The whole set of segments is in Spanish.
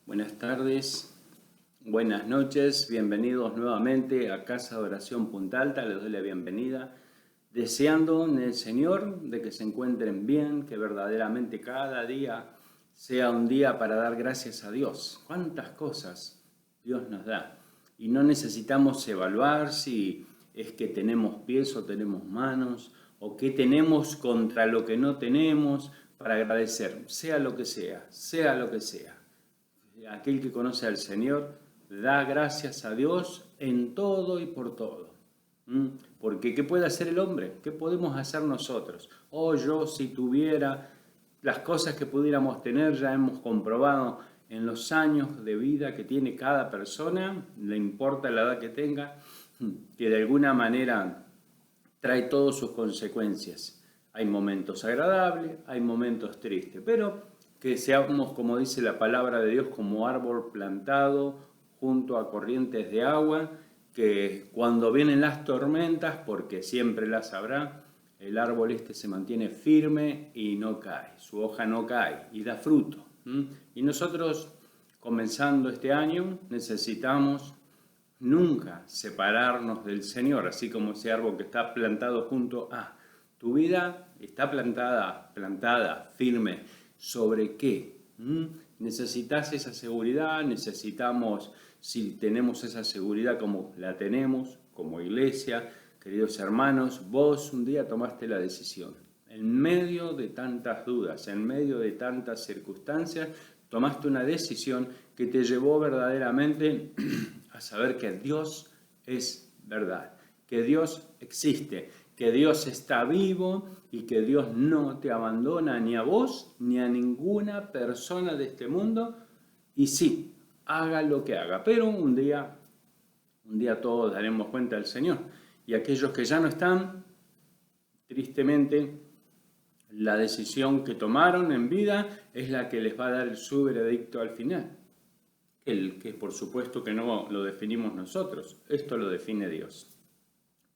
Buenas tardes, buenas noches, bienvenidos nuevamente a Casa de Oración Punta Alta. Les doy la bienvenida, deseando en el Señor de que se encuentren bien, que verdaderamente cada día sea un día para dar gracias a Dios. ¿Cuántas cosas Dios nos da? Y no necesitamos evaluar si es que tenemos pies o tenemos manos, o qué tenemos contra lo que no tenemos para agradecer, sea lo que sea, sea lo que sea. Aquel que conoce al Señor da gracias a Dios en todo y por todo. Porque ¿qué puede hacer el hombre? ¿Qué podemos hacer nosotros? Yo si tuviera las cosas que pudiéramos tener, ya hemos comprobado en los años de vida que tiene cada persona, le importa la edad que tenga, que de alguna manera trae todas sus consecuencias. Hay momentos agradables, hay momentos tristes, pero que seamos, como dice la palabra de Dios, como árbol plantado junto a corrientes de agua, que cuando vienen las tormentas, porque siempre las habrá, el árbol se mantiene firme y no cae, su hoja no cae y da fruto. Y nosotros, comenzando este año, necesitamos nunca separarnos del Señor, así como ese árbol que está plantado junto a tu vida, está plantada, firme. ¿Sobre qué? Necesitas esa seguridad, necesitamos, si tenemos esa seguridad como la tenemos, como iglesia, queridos hermanos, vos un día tomaste la decisión. En medio de tantas dudas, en medio de tantas circunstancias, tomaste una decisión que te llevó verdaderamente a saber que Dios es verdad, que Dios existe, que Dios está vivo y que Dios no te abandona ni a vos ni a ninguna persona de este mundo. Y sí, haga lo que haga, pero un día todos daremos cuenta al Señor. Y aquellos que ya no están, tristemente, la decisión que tomaron en vida es la que les va a dar su veredicto al final. El que por supuesto que no lo definimos nosotros, esto lo define Dios.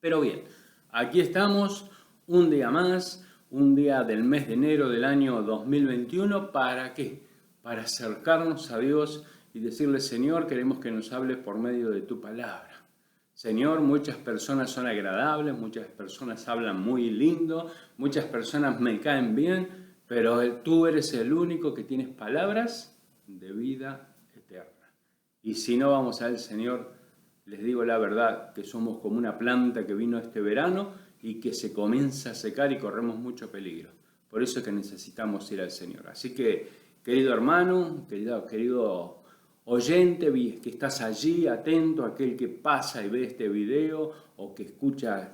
Pero bien, aquí estamos un día más, un día del mes de enero del año 2021, ¿para qué? Para acercarnos a Dios y decirle, Señor, queremos que nos hables por medio de tu palabra. Señor, muchas personas son agradables, muchas personas hablan muy lindo, muchas personas me caen bien, pero tú eres el único que tienes palabras de vida eterna. Y si no vamos al Señor, les digo la verdad, que somos como una planta que vino este verano y que se comienza a secar y corremos mucho peligro. Por eso es que necesitamos ir al Señor. Así que, querido hermano, querido oyente, que estás allí, atento, aquel que pasa y ve este video o que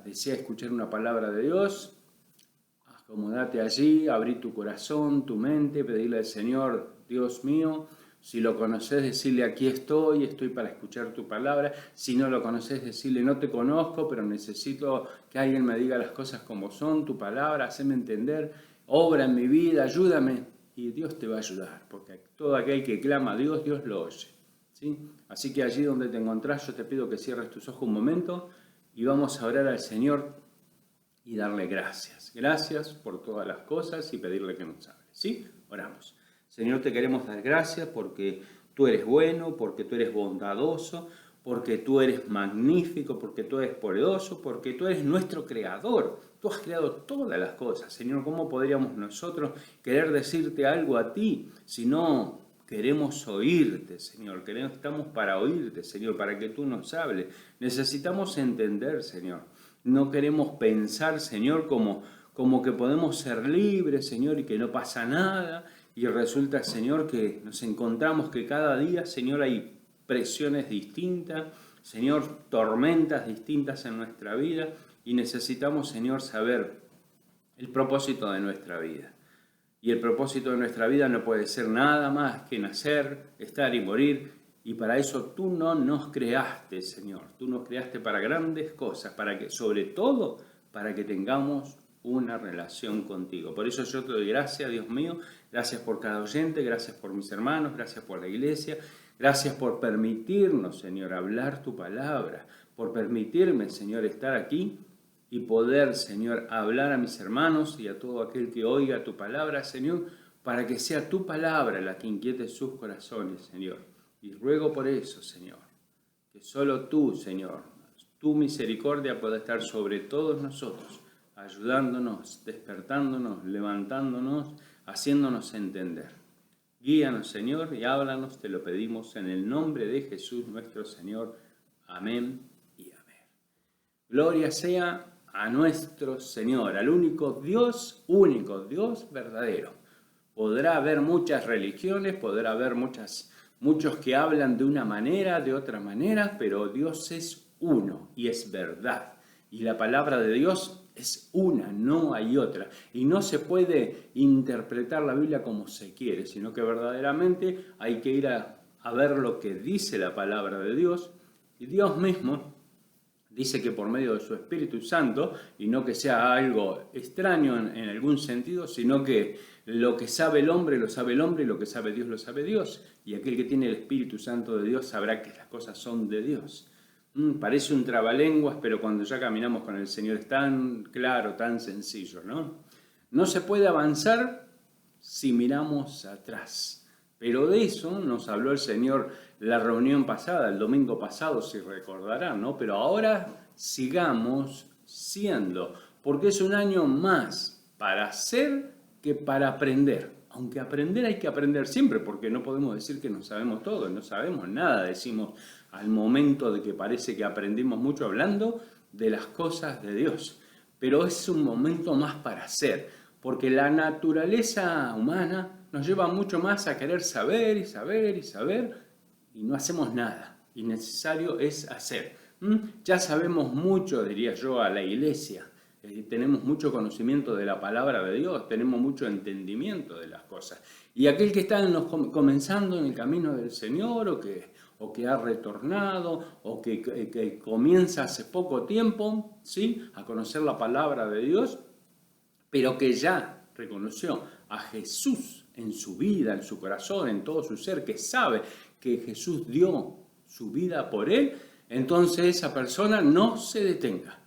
desea escuchar una palabra de Dios, acomódate allí, abrí tu corazón, tu mente, pedirle al Señor, Dios mío, si lo conoces, decirle aquí estoy para escuchar tu palabra. Si no lo conoces, decirle no te conozco, pero necesito que alguien me diga las cosas como son, tu palabra, haceme entender, obra en mi vida, ayúdame. Y Dios te va a ayudar, porque todo aquel que clama a Dios, Dios lo oye. ¿Sí? Así que allí donde te encontrás, yo te pido que cierres tus ojos un momento y vamos a orar al Señor y darle gracias. Gracias por todas las cosas y pedirle que nos hable. ¿Sí? Oramos. Señor, te queremos dar gracias porque tú eres bueno, porque tú eres bondadoso, porque tú eres magnífico, porque tú eres poderoso, porque tú eres nuestro creador. Tú has creado todas las cosas. Señor, ¿cómo podríamos nosotros querer decirte algo a ti si no queremos oírte, Señor? Estamos para oírte, Señor, para que tú nos hables. Necesitamos entender, Señor. No queremos pensar, Señor, como que podemos ser libres, Señor, y que no pasa nada. Y resulta, Señor, que nos encontramos que cada día, Señor, hay presiones distintas, Señor, tormentas distintas en nuestra vida. Y necesitamos, Señor, saber el propósito de nuestra vida. Y el propósito de nuestra vida no puede ser nada más que nacer, estar y morir. Y para eso tú no nos creaste, Señor. Tú nos creaste para grandes cosas, sobre todo, para que tengamos una relación contigo. Por eso yo te doy gracias, Dios mío. Gracias por cada oyente, gracias por mis hermanos, gracias por la iglesia. Gracias por permitirnos, Señor, hablar tu palabra. Por permitirme, Señor, estar aquí y poder, Señor, hablar a mis hermanos y a todo aquel que oiga tu palabra, Señor, para que sea tu palabra la que inquiete sus corazones, Señor. Y ruego por eso, Señor, que solo tú, Señor, tu misericordia pueda estar sobre todos nosotros, ayudándonos, despertándonos, levantándonos, haciéndonos entender. Guíanos, Señor, y háblanos, te lo pedimos en el nombre de Jesús nuestro Señor. Amén y amén. Gloria sea a nuestro Señor, al único Dios verdadero. Podrá haber muchas religiones, podrá haber muchos que hablan de una manera, de otra manera, pero Dios es uno y es verdad. Y la palabra de Dios es una, no hay otra. Y no se puede interpretar la Biblia como se quiere, sino que verdaderamente hay que ir a ver lo que dice la palabra de Dios. Y Dios mismo dice que por medio de su Espíritu Santo, y no que sea algo extraño en algún sentido, sino que lo que sabe el hombre lo sabe el hombre, y lo que sabe Dios lo sabe Dios. Y aquel que tiene el Espíritu Santo de Dios sabrá que las cosas son de Dios. Parece un trabalenguas, pero cuando ya caminamos con el Señor es tan claro, tan sencillo, ¿no? No se puede avanzar si miramos atrás. Pero de eso nos habló el Señor la reunión pasada, el domingo pasado, si recordarán, ¿no? Pero ahora sigamos siendo, porque es un año más para hacer que para aprender. Aunque aprender hay que aprender siempre, porque no podemos decir que no sabemos todo, no sabemos nada, decimos al momento de que parece que aprendimos mucho hablando de las cosas de Dios. Pero es un momento más para hacer, porque la naturaleza humana nos lleva mucho más a querer saber y saber y saber, y no hacemos nada. Y necesario es hacer. Ya sabemos mucho, diría yo, a la iglesia. Tenemos mucho conocimiento de la palabra de Dios, tenemos mucho entendimiento de las cosas. Y aquel que está comenzando en el camino del Señor, o que ha retornado, o que comienza hace poco tiempo, ¿sí?, a conocer la palabra de Dios, pero que ya reconoció a Jesús en su vida, en su corazón, en todo su ser, que sabe que Jesús dio su vida por él, entonces esa persona no se detenga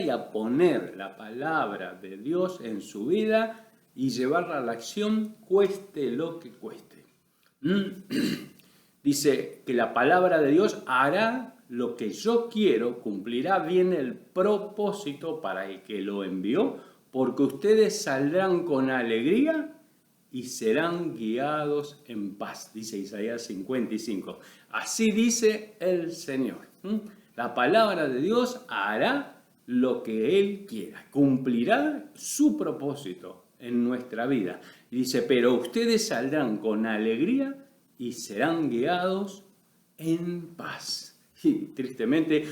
y a poner la palabra de Dios en su vida y llevarla a la acción, cueste lo que cueste. Dice que la palabra de Dios hará lo que yo quiero, cumplirá bien el propósito para el que lo envió, porque ustedes saldrán con alegría y serán guiados en paz, dice Isaías 55. Así dice el Señor. La palabra de Dios hará lo que Él quiera, cumplirá su propósito en nuestra vida. Y dice, pero ustedes saldrán con alegría y serán guiados en paz. Y tristemente,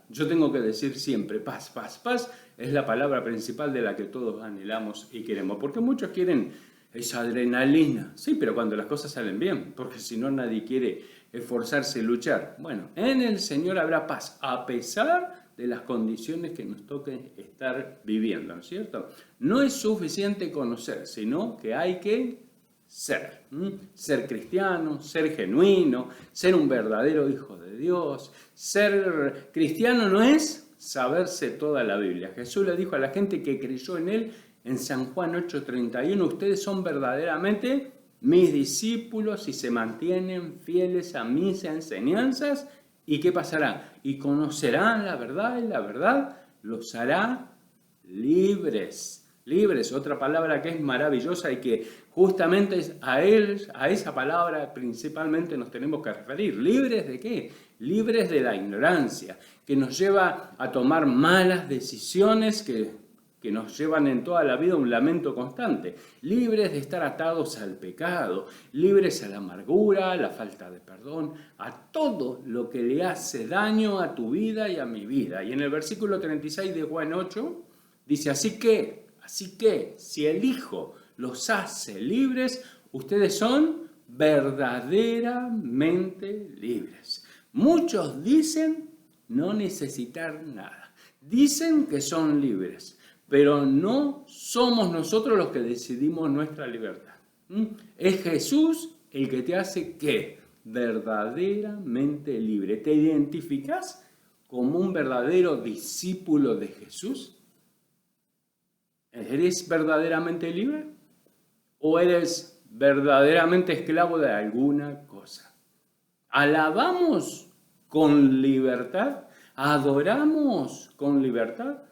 yo tengo que decir siempre, paz, paz, paz, es la palabra principal de la que todos anhelamos y queremos, porque muchos quieren esa adrenalina, sí, pero cuando las cosas salen bien, porque si no nadie quiere esforzarse y luchar. Bueno, en el Señor habrá paz, a pesar de las condiciones que nos toque estar viviendo, ¿no es cierto? No es suficiente conocer, sino que hay que ser. Ser cristiano, ser genuino, ser un verdadero hijo de Dios. Ser cristiano no es saberse toda la Biblia. Jesús le dijo a la gente que creyó en Él en San Juan 8:31, ustedes son verdaderamente mis discípulos y se mantienen fieles a mis enseñanzas. ¿Y qué pasará? Y conocerán la verdad y la verdad los hará libres. Libres, otra palabra que es maravillosa y que justamente a esa palabra principalmente nos tenemos que referir. ¿Libres de qué? Libres de la ignorancia, que nos lleva a tomar malas decisiones que nos llevan en toda la vida a un lamento constante. Libres de estar atados al pecado, libres a la amargura, a la falta de perdón, a todo lo que le hace daño a tu vida y a mi vida. Y en el versículo 36 de Juan 8 dice, Así que, si el Hijo los hace libres, ustedes son verdaderamente libres. Muchos dicen no necesitar nada. Dicen que son libres, pero no somos nosotros los que decidimos nuestra libertad. Es Jesús el que te hace, ¿qué? Verdaderamente libre. ¿Te identificas como un verdadero discípulo de Jesús? ¿Eres verdaderamente libre? o eres verdaderamente esclavo de alguna cosa. ¿Alabamos con libertad? ¿Adoramos con libertad?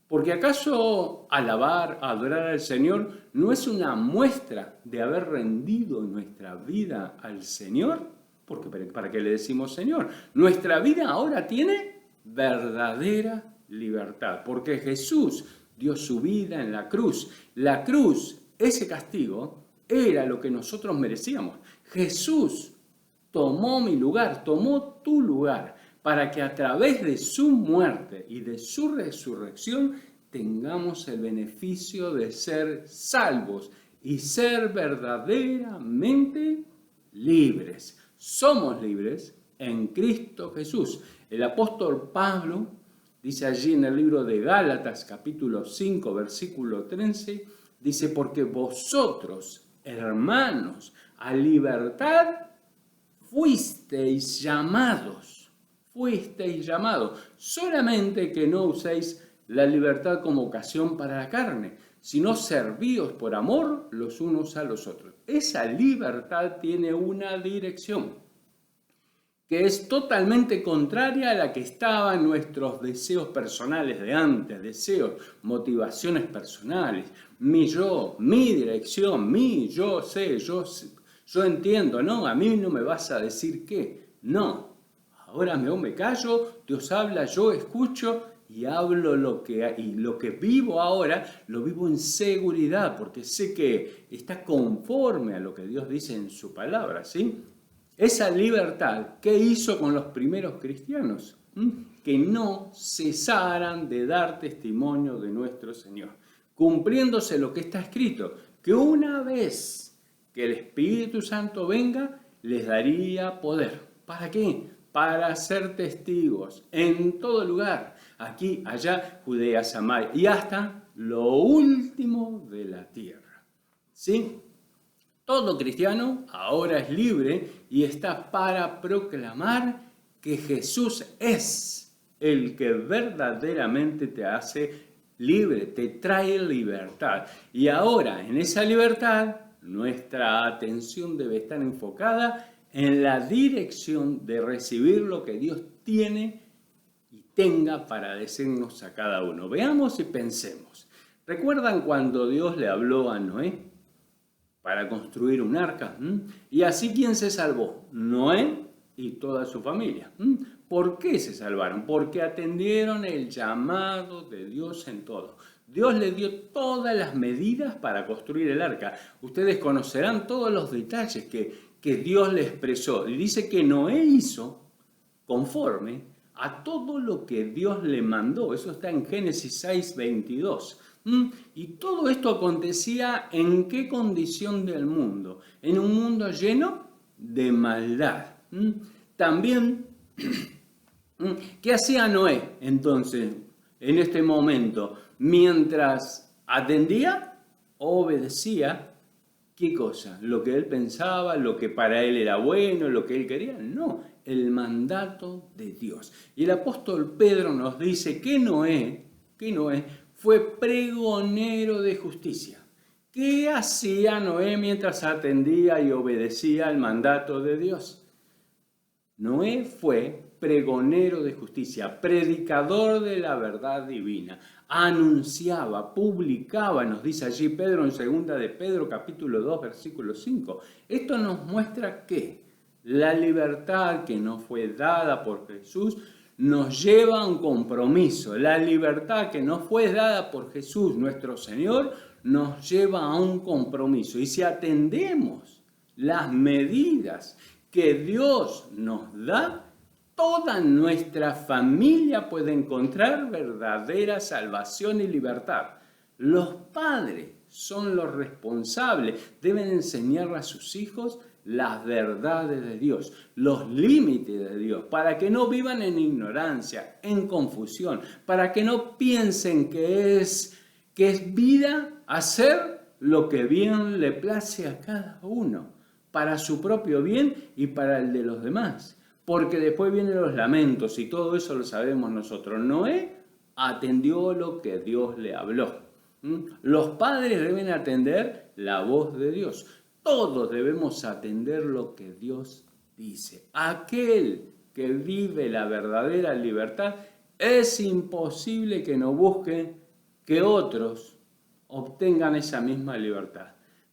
Porque ¿acaso alabar, adorar al Señor no es una muestra de haber rendido nuestra vida al Señor? Porque ¿para qué le decimos Señor? Nuestra vida ahora tiene verdadera libertad, porque Jesús dio su vida en la cruz. La cruz, ese castigo, era lo que nosotros merecíamos. Jesús tomó mi lugar, tomó tu lugar, para que a través de su muerte y de su resurrección tengamos el beneficio de ser salvos y ser verdaderamente libres. Somos libres en Cristo Jesús. El apóstol Pablo dice allí en el libro de Gálatas, capítulo 5, versículo 13, dice, porque vosotros, hermanos, a libertad fuisteis llamados, solamente que no uséis la libertad como ocasión para la carne, sino servíos por amor los unos a los otros. Esa libertad tiene una dirección que es totalmente contraria a la que estaban nuestros deseos personales de antes, deseos, motivaciones personales, mi yo, mi dirección, mi yo sé, yo entiendo, no, a mí no me vas a decir qué, no. Ahora me callo, Dios habla, yo escucho y hablo lo que vivo ahora, lo vivo en seguridad, porque sé que está conforme a lo que Dios dice en su palabra, ¿sí? Esa libertad, ¿qué hizo con los primeros cristianos? Que no cesaran de dar testimonio de nuestro Señor, cumpliéndose lo que está escrito, que una vez que el Espíritu Santo venga, les daría poder. ¿Para qué? Para ser testigos en todo lugar, aquí, allá, Judea, Samaria y hasta lo último de la tierra. ¿Sí? Todo cristiano ahora es libre y está para proclamar que Jesús es el que verdaderamente te hace libre, te trae libertad. Y ahora, en esa libertad, nuestra atención debe estar enfocada en la dirección de recibir lo que Dios tiene y tenga para decirnos a cada uno. Veamos y pensemos. ¿Recuerdan cuando Dios le habló a Noé para construir un arca? Y así, ¿quién se salvó? Noé y toda su familia. ¿Por qué se salvaron? Porque atendieron el llamado de Dios en todo. Dios le dio todas las medidas para construir el arca. Ustedes conocerán todos los detalles que Dios le expresó. Y dice que Noé hizo conforme a todo lo que Dios le mandó. Eso está en Génesis 6, 22. Y todo esto acontecía ¿en qué condición del mundo? En un mundo lleno de maldad. También, ¿qué hacía Noé entonces en este momento? Mientras atendía, obedecía. ¿Qué cosa? ¿Lo que él pensaba? ¿Lo que para él era bueno? ¿Lo que él quería? No, el mandato de Dios. Y el apóstol Pedro nos dice que Noé fue pregonero de justicia. ¿Qué hacía Noé mientras atendía y obedecía al mandato de Dios? Noé fue pregonero de justicia, predicador de la verdad divina, anunciaba, publicaba, nos dice allí Pedro en 2 de Pedro capítulo 2 versículo 5. Esto nos muestra que la libertad que nos fue dada por Jesús nos lleva a un compromiso. La libertad que nos fue dada por Jesús, nuestro Señor, nos lleva a un compromiso. Y si atendemos las medidas que Dios nos da, toda nuestra familia puede encontrar verdadera salvación y libertad. Los padres son los responsables, deben enseñar a sus hijos las verdades de Dios, los límites de Dios, para que no vivan en ignorancia, en confusión, para que no piensen que es vida hacer lo que bien le place a cada uno, para su propio bien y para el de los demás. Porque después vienen los lamentos y todo eso lo sabemos nosotros. Noé atendió lo que Dios le habló. Los padres deben atender la voz de Dios. Todos debemos atender lo que Dios dice. Aquel que vive la verdadera libertad, es imposible que no busque que otros obtengan esa misma libertad.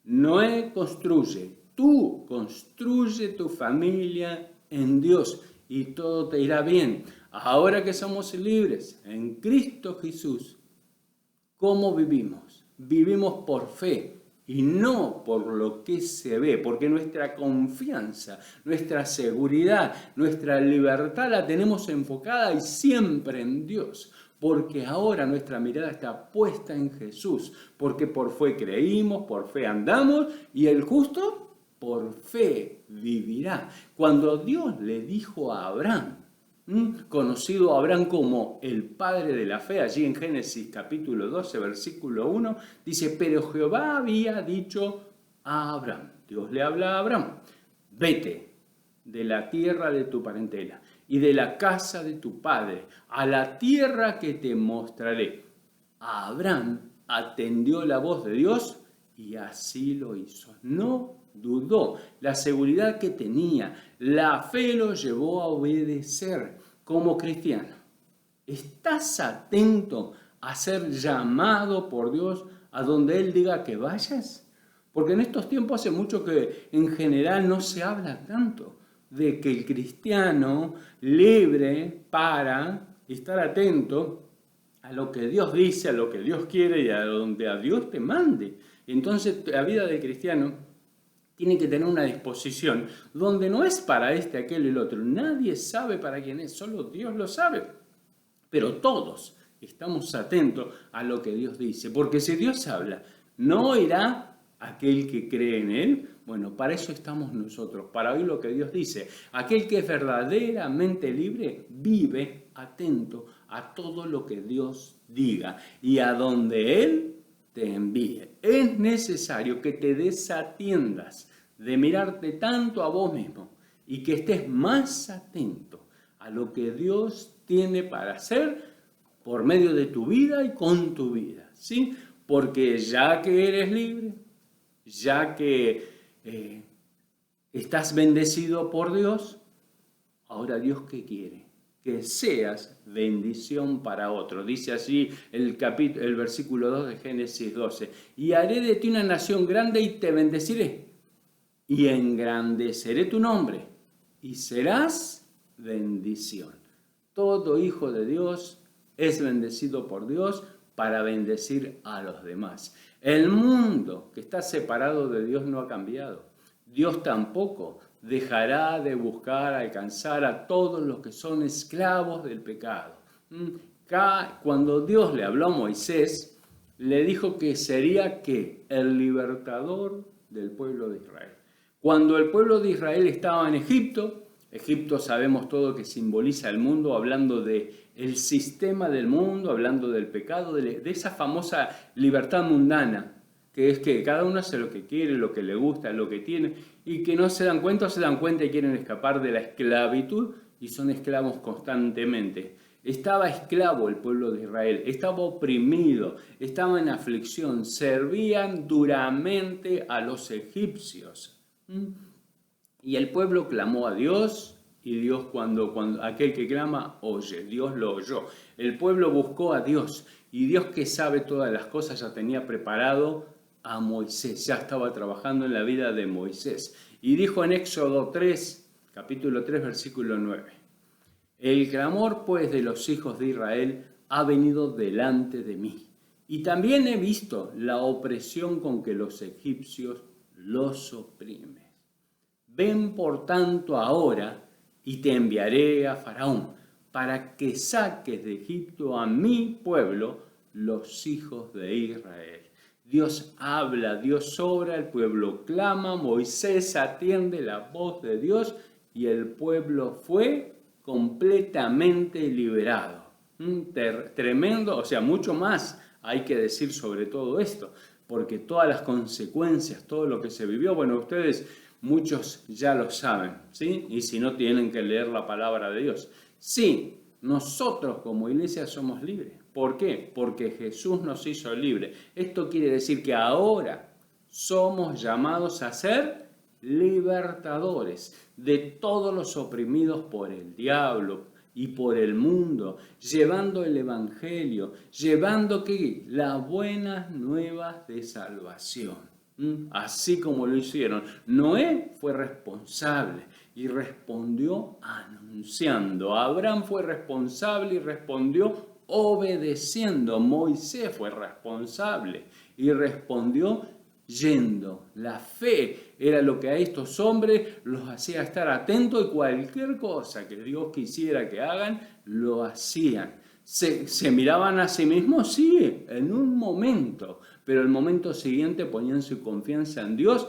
Noé construye, tú construye tu familia en Dios y todo te irá bien. Ahora que somos libres en Cristo Jesús, ¿cómo vivimos? Vivimos por fe y no por lo que se ve, porque nuestra confianza, nuestra seguridad, nuestra libertad la tenemos enfocada y siempre en Dios, porque ahora nuestra mirada está puesta en Jesús, porque por fe creímos, por fe andamos y el justo por fe vivirá. Cuando Dios le dijo a Abraham, conocido Abraham como el padre de la fe, allí en Génesis capítulo 12, versículo 1, dice, pero Jehová había dicho a Abraham, Dios le habla a Abraham, vete de la tierra de tu parentela y de la casa de tu padre a la tierra que te mostraré. Abraham atendió la voz de Dios y así lo hizo. No dudó, la seguridad que tenía, la fe lo llevó a obedecer. Como cristiano, ¿estás atento a ser llamado por Dios a donde Él diga que vayas? Porque en estos tiempos hace mucho que en general no se habla tanto de que el cristiano libre para estar atento a lo que Dios dice, a lo que Dios quiere y a donde a Dios te mande. Entonces la vida de cristiano tiene que tener una disposición donde no es para este, aquel y el otro. Nadie sabe para quién es, solo Dios lo sabe. Pero todos estamos atentos a lo que Dios dice. Porque si Dios habla, ¿no oirá aquel que cree en Él? Bueno, para eso estamos nosotros, para oír lo que Dios dice. Aquel que es verdaderamente libre vive atento a todo lo que Dios diga y a donde Él te envíe. Es necesario que te desatiendas de mirarte tanto a vos mismo y que estés más atento a lo que Dios tiene para hacer por medio de tu vida y con tu vida, ¿sí? Porque ya que eres libre, ya que estás bendecido por Dios, ahora Dios ¿qué quiere? Que seas bendición para otro. Dice así el versículo 2 de Génesis 12. Y haré de ti una nación grande y te bendeciré. Y engrandeceré tu nombre. Y serás bendición. Todo hijo de Dios es bendecido por Dios para bendecir a los demás. El mundo que está separado de Dios no ha cambiado. Dios tampoco dejará de buscar alcanzar a todos los que son esclavos del pecado. Cuando Dios le habló a Moisés, le dijo que sería ¿qué? El libertador del pueblo de Israel. Cuando el pueblo de Israel estaba en Egipto, Egipto sabemos todo que simboliza el mundo, hablando de el sistema del mundo, hablando del pecado, de esa famosa libertad mundana, que es que cada uno hace lo que quiere, lo que le gusta, lo que tiene, y que no se dan cuenta o se dan cuenta y quieren escapar de la esclavitud y son esclavos constantemente. Estaba esclavo el pueblo de Israel, estaba oprimido, estaba en aflicción, servían duramente a los egipcios. Y el pueblo clamó a Dios y Dios cuando aquel que clama oye, Dios lo oyó. El pueblo buscó a Dios y Dios que sabe todas las cosas ya tenía preparado a Moisés, ya estaba trabajando en la vida de Moisés. Y dijo en Éxodo 3, capítulo 3, versículo 9, el clamor pues de los hijos de Israel ha venido delante de mí. Y también he visto la opresión con que los egipcios los oprimen. Ven por tanto ahora y te enviaré a Faraón para que saques de Egipto a mi pueblo, los hijos de Israel. Dios habla, Dios obra, el pueblo clama, Moisés atiende la voz de Dios y el pueblo fue completamente liberado. Tremendo, o sea, mucho más hay que decir sobre todo esto, porque todas las consecuencias, todo lo que se vivió, bueno, ustedes muchos ya lo saben, ¿sí? Y si no, tienen que leer la palabra de Dios. Sí, nosotros como iglesia somos libres. ¿Por qué? Porque Jesús nos hizo libres. Esto quiere decir que ahora somos llamados a ser libertadores de todos los oprimidos por el diablo y por el mundo, llevando el evangelio, llevando ¿qué? Las buenas nuevas de salvación. Así como lo hicieron. Noé fue responsable y respondió anunciando. Abraham fue responsable y respondió obedeciendo. Moisés fue responsable y respondió yendo. La fe era lo que a estos hombres los hacía estar atentos y cualquier cosa que Dios quisiera que hagan, lo hacían. ¿Se miraban a sí mismos? Sí, en un momento, pero el momento siguiente ponían su confianza en Dios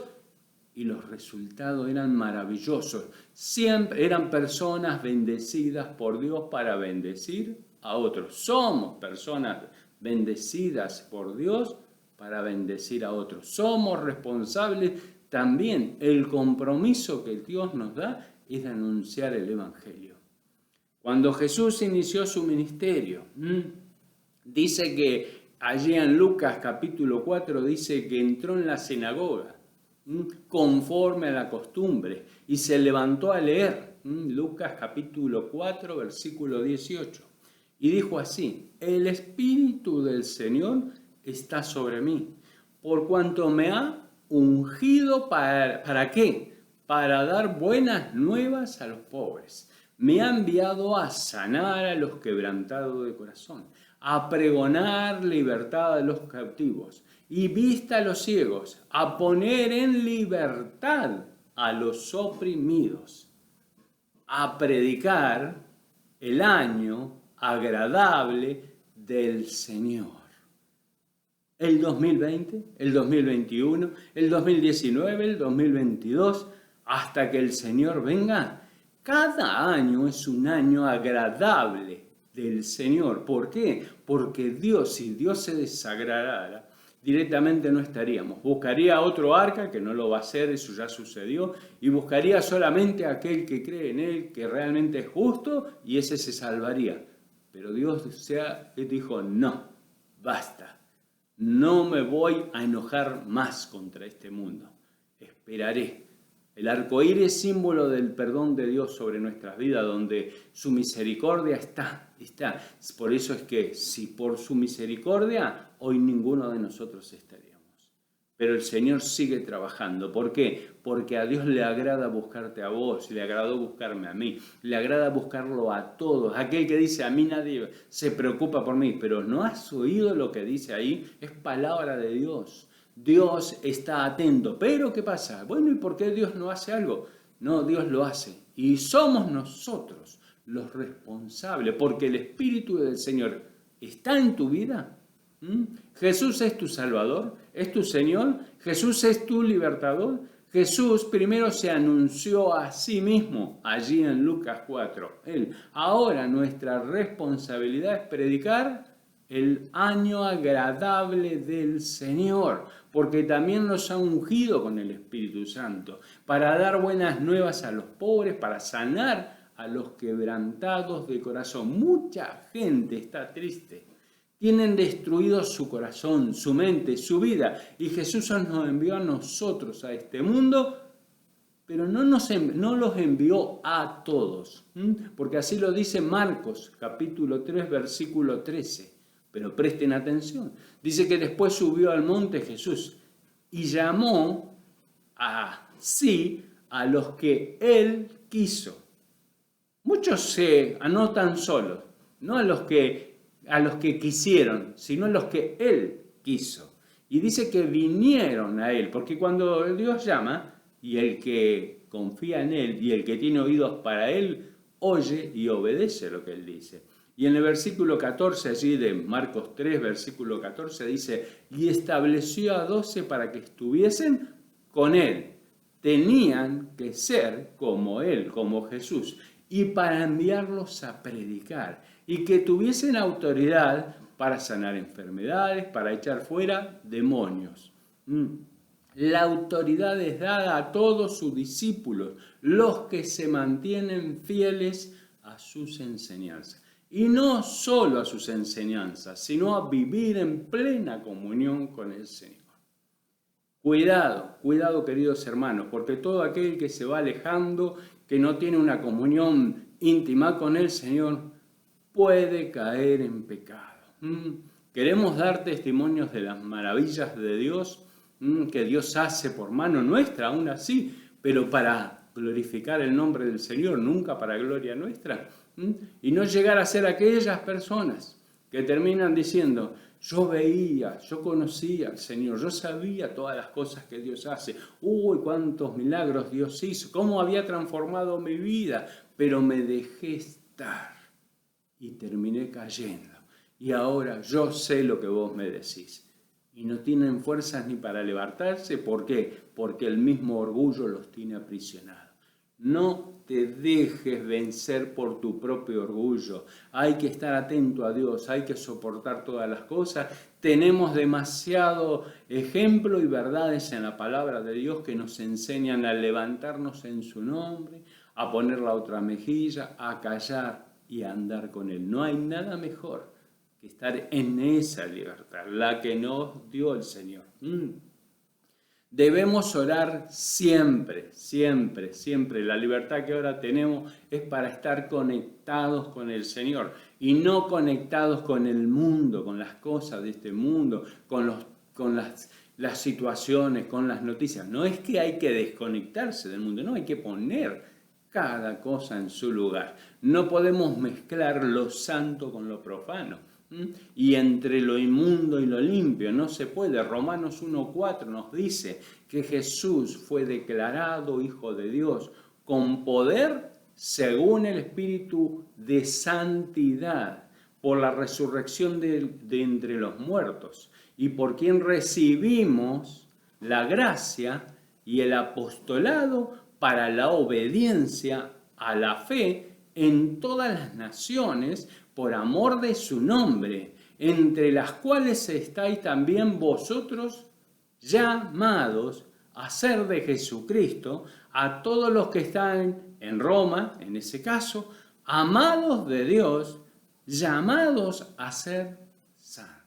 y los resultados eran maravillosos. Siempre eran personas bendecidas por Dios para bendecir a otros. Somos personas bendecidas por Dios para bendecir a otros. Somos responsables también. El compromiso que Dios nos da es de anunciar el Evangelio. Cuando Jesús inició su ministerio, dice que allí en Lucas capítulo 4 dice que entró en la sinagoga conforme a la costumbre y se levantó a leer. Lucas capítulo 4 versículo 18. Y dijo así: el Espíritu del Señor está sobre mí, por cuanto me ha ungido ¿para qué? Para dar buenas nuevas a los pobres. Me ha enviado a sanar a los quebrantados de corazón, a pregonar libertad a los cautivos y vista a los ciegos, a poner en libertad a los oprimidos, a predicar el año agradable del Señor. El 2020, el 2021, el 2019, el 2022, hasta que el Señor venga. Cada año es un año agradable del Señor. ¿Por qué? Porque Dios, si Dios se desagradara, directamente no estaríamos. Buscaría otro arca, que no lo va a hacer, eso ya sucedió, y buscaría solamente a aquel que cree en Él, que realmente es justo, y ese se salvaría. Pero Dios dijo, no, basta. No me voy a enojar más contra este mundo. Esperaré. El arco iris es símbolo del perdón de Dios sobre nuestras vidas, donde su misericordia está. Por eso es que si por su misericordia, hoy ninguno de nosotros estaríamos. Pero el Señor sigue trabajando. ¿Por qué? Porque a Dios le agrada buscarte a vos, le agradó buscarme a mí, le agrada buscarlo a todos. Aquel que dice, a mí nadie se preocupa por mí, pero ¿no has oído lo que dice ahí? Es palabra de Dios. Dios está atento. Pero ¿qué pasa? Bueno, ¿y por qué Dios no hace algo? No, Dios lo hace. Y somos nosotros los responsables, porque el Espíritu del Señor está en tu vida. Jesús es tu Salvador, es tu Señor, Jesús es tu libertador. Jesús primero se anunció a sí mismo allí en Lucas 4. Ahora nuestra responsabilidad es predicar el año agradable del Señor, porque también nos ha ungido con el Espíritu Santo, para dar buenas nuevas a los pobres, para sanar a los quebrantados de corazón. Mucha gente está triste, tienen destruido su corazón, su mente, su vida, y Jesús nos envió a nosotros a este mundo, pero no los envió a todos, porque así lo dice Marcos capítulo 3 versículo 13. Pero presten atención. Dice que después subió al monte Jesús y llamó así a los que Él quiso. Muchos se anotan solos, no a los que quisieron, sino a los que Él quiso. Y dice que vinieron a Él, porque cuando Dios llama, y el que confía en Él y el que tiene oídos para Él, oye y obedece lo que Él dice. Y en el versículo 14 allí de Marcos 3, versículo 14 dice, y estableció a 12 para que estuviesen con Él. Tenían que ser como Él, como Jesús, y para enviarlos a predicar, y que tuviesen autoridad para sanar enfermedades, para echar fuera demonios. La autoridad es dada a todos sus discípulos, los que se mantienen fieles a sus enseñanzas. Y no solo a sus enseñanzas, sino a vivir en plena comunión con el Señor. Cuidado, cuidado queridos hermanos, porque todo aquel que se va alejando, que no tiene una comunión íntima con el Señor, puede caer en pecado. Queremos dar testimonios de las maravillas de Dios, que Dios hace por mano nuestra, aún así, pero para glorificar el nombre del Señor, nunca para gloria nuestra. Y no llegar a ser aquellas personas que terminan diciendo: yo veía, yo conocía al Señor, yo sabía todas las cosas que Dios hace. Uy, cuántos milagros Dios hizo, cómo había transformado mi vida, pero me dejé estar y terminé cayendo. Y ahora yo sé lo que vos me decís. Y no tienen fuerzas ni para levantarse. ¿Por qué? Porque el mismo orgullo los tiene aprisionados. No te dejes vencer por tu propio orgullo. Hay que estar atento a Dios, hay que soportar todas las cosas. Tenemos demasiado ejemplo y verdades en la palabra de Dios que nos enseñan a levantarnos en su nombre, a poner la otra mejilla, a callar y a andar con Él. No hay nada mejor que estar en esa libertad, la que nos dio el Señor. Debemos orar siempre, siempre, siempre. La libertad que ahora tenemos es para estar conectados con el Señor y no conectados con el mundo, con las cosas de este mundo, con las situaciones, con las noticias. No es que hay que desconectarse del mundo, no, hay que poner cada cosa en su lugar. No podemos mezclar lo santo con lo profano. Y entre lo inmundo y lo limpio no se puede. Romanos 1:4 nos dice que Jesús fue declarado Hijo de Dios con poder según el Espíritu de santidad por la resurrección de entre los muertos y por quien recibimos la gracia y el apostolado para la obediencia a la fe en todas las naciones, por amor de su nombre, entre las cuales estáis también vosotros llamados a ser de Jesucristo, a todos los que están en Roma, en ese caso, amados de Dios, llamados a ser santos.